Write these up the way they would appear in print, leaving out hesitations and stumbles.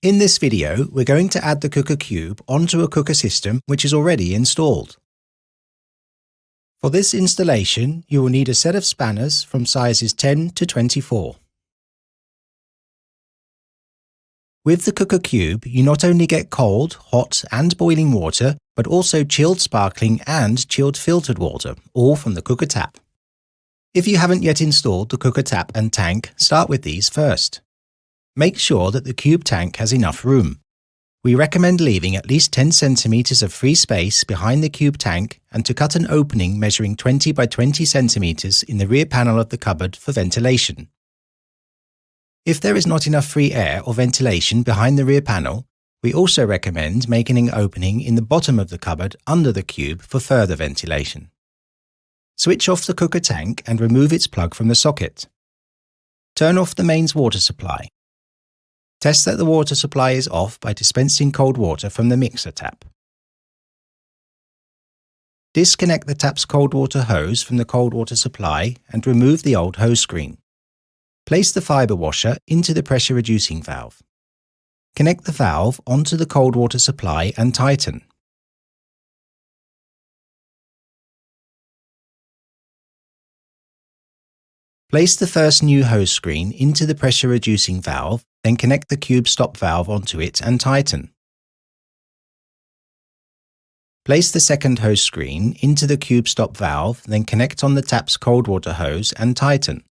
In this video, we're going to add the Quooker Cube onto a cooker system which is already installed. For this installation, you will need a set of spanners from sizes 10 to 24. With the Quooker Cube, you not only get cold, hot and boiling water, but also chilled sparkling and chilled filtered water, all from the cooker tap. If you haven't yet installed the cooker tap and tank, start with these first. Make sure that the cube tank has enough room. We recommend leaving at least 10 cm of free space behind the cube tank and to cut an opening measuring 20 by 20 cm in the rear panel of the cupboard for ventilation. If there is not enough free air or ventilation behind the rear panel, we also recommend making an opening in the bottom of the cupboard under the cube for further ventilation. Switch off the cooker tank and remove its plug from the socket. Turn off the mains water supply. Test that the water supply is off by dispensing cold water from the mixer tap. Disconnect the tap's cold water hose from the cold water supply and remove the old hose screen. Place the fibre washer into the pressure reducing valve. Connect the valve onto the cold water supply and tighten. Place the first new hose screen into the pressure reducing valve, then connect the cube stop valve onto it and tighten. Place the second hose screen into the cube stop valve, then connect on the tap's cold water hose and tighten.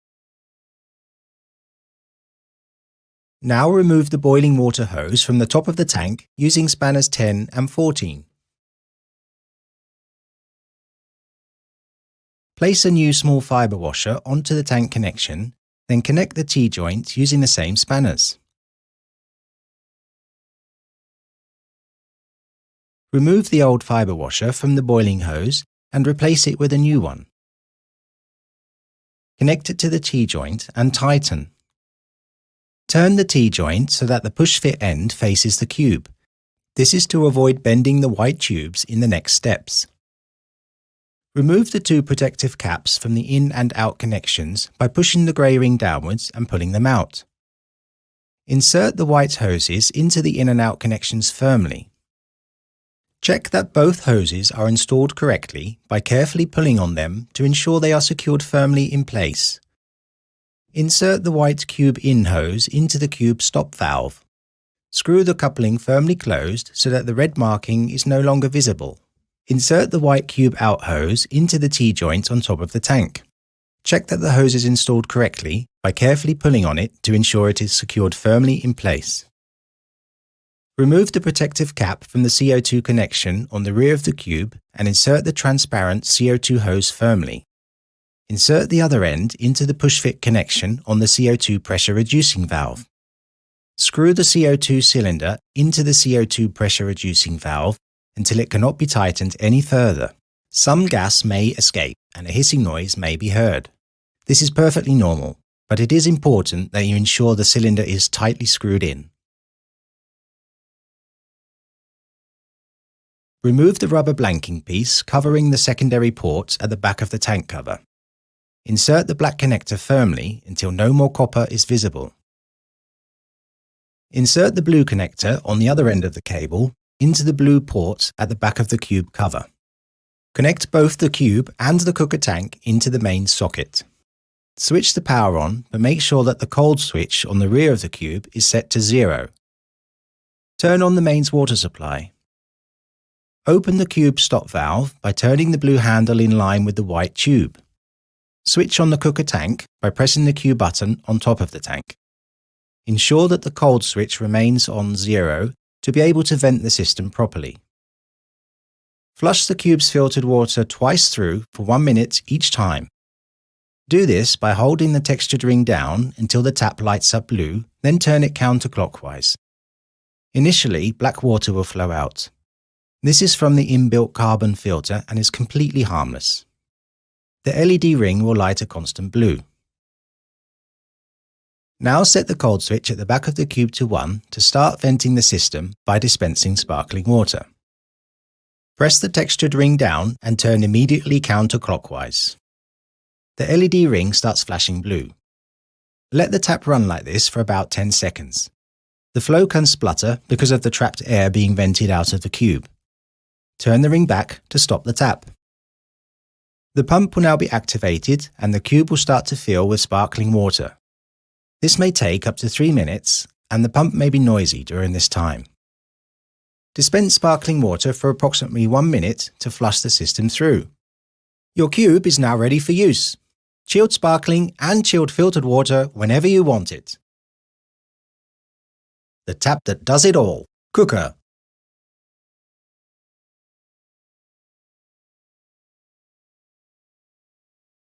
Now remove the boiling water hose from the top of the tank using spanners 10 and 14. Place a new small fibre washer onto the tank connection, then connect the T-joint using the same spanners. Remove the old fibre washer from the boiling hose and replace it with a new one. Connect it to the T-joint and tighten. Turn the T-joint so that the push-fit end faces the cube. This is to avoid bending the white tubes in the next steps. Remove the two protective caps from the in and out connections by pushing the grey ring downwards and pulling them out. Insert the white hoses into the in and out connections firmly. Check that both hoses are installed correctly by carefully pulling on them to ensure they are secured firmly in place. Insert the white cube in hose into the cube stop valve. Screw the coupling firmly closed so that the red marking is no longer visible. Insert the white cube out hose into the T-joint on top of the tank. Check that the hose is installed correctly by carefully pulling on it to ensure it is secured firmly in place. Remove the protective cap from the CO2 connection on the rear of the cube and insert the transparent CO2 hose firmly. Insert the other end into the push-fit connection on the CO2 pressure reducing valve. Screw the CO2 cylinder into the CO2 pressure reducing valve until it cannot be tightened any further. Some gas may escape and a hissing noise may be heard. This is perfectly normal, but it is important that you ensure the cylinder is tightly screwed in. Remove the rubber blanking piece covering the secondary ports at the back of the tank cover. Insert the black connector firmly until no more copper is visible. Insert the blue connector on the other end of the cable into the blue port at the back of the cube cover. Connect both the cube and the cooker tank into the main socket. Switch the power on, but make sure that the cold switch on the rear of the cube is set to 0. Turn on the mains water supply. Open the cube stop valve by turning the blue handle in line with the white tube. Switch on the cooker tank by pressing the Q button on top of the tank. Ensure that the cold switch remains on 0 to be able to vent the system properly. Flush the cube's filtered water twice through for 1 minute each time. Do this by holding the textured ring down until the tap lights up blue, then turn it counterclockwise. Initially, black water will flow out. This is from the inbuilt carbon filter and is completely harmless. The LED ring will light a constant blue. Now set the cold switch at the back of the cube to 1 to start venting the system by dispensing sparkling water. Press the textured ring down and turn immediately counterclockwise. The LED ring starts flashing blue. Let the tap run like this for about 10 seconds. The flow can splutter because of the trapped air being vented out of the cube. Turn the ring back to stop the tap. The pump will now be activated and the cube will start to fill with sparkling water. This may take up to 3 minutes and the pump may be noisy during this time. Dispense sparkling water for approximately 1 minute to flush the system through. Your cube is now ready for use. Chilled sparkling and chilled filtered water whenever you want it. The tap that does it all. Quooker.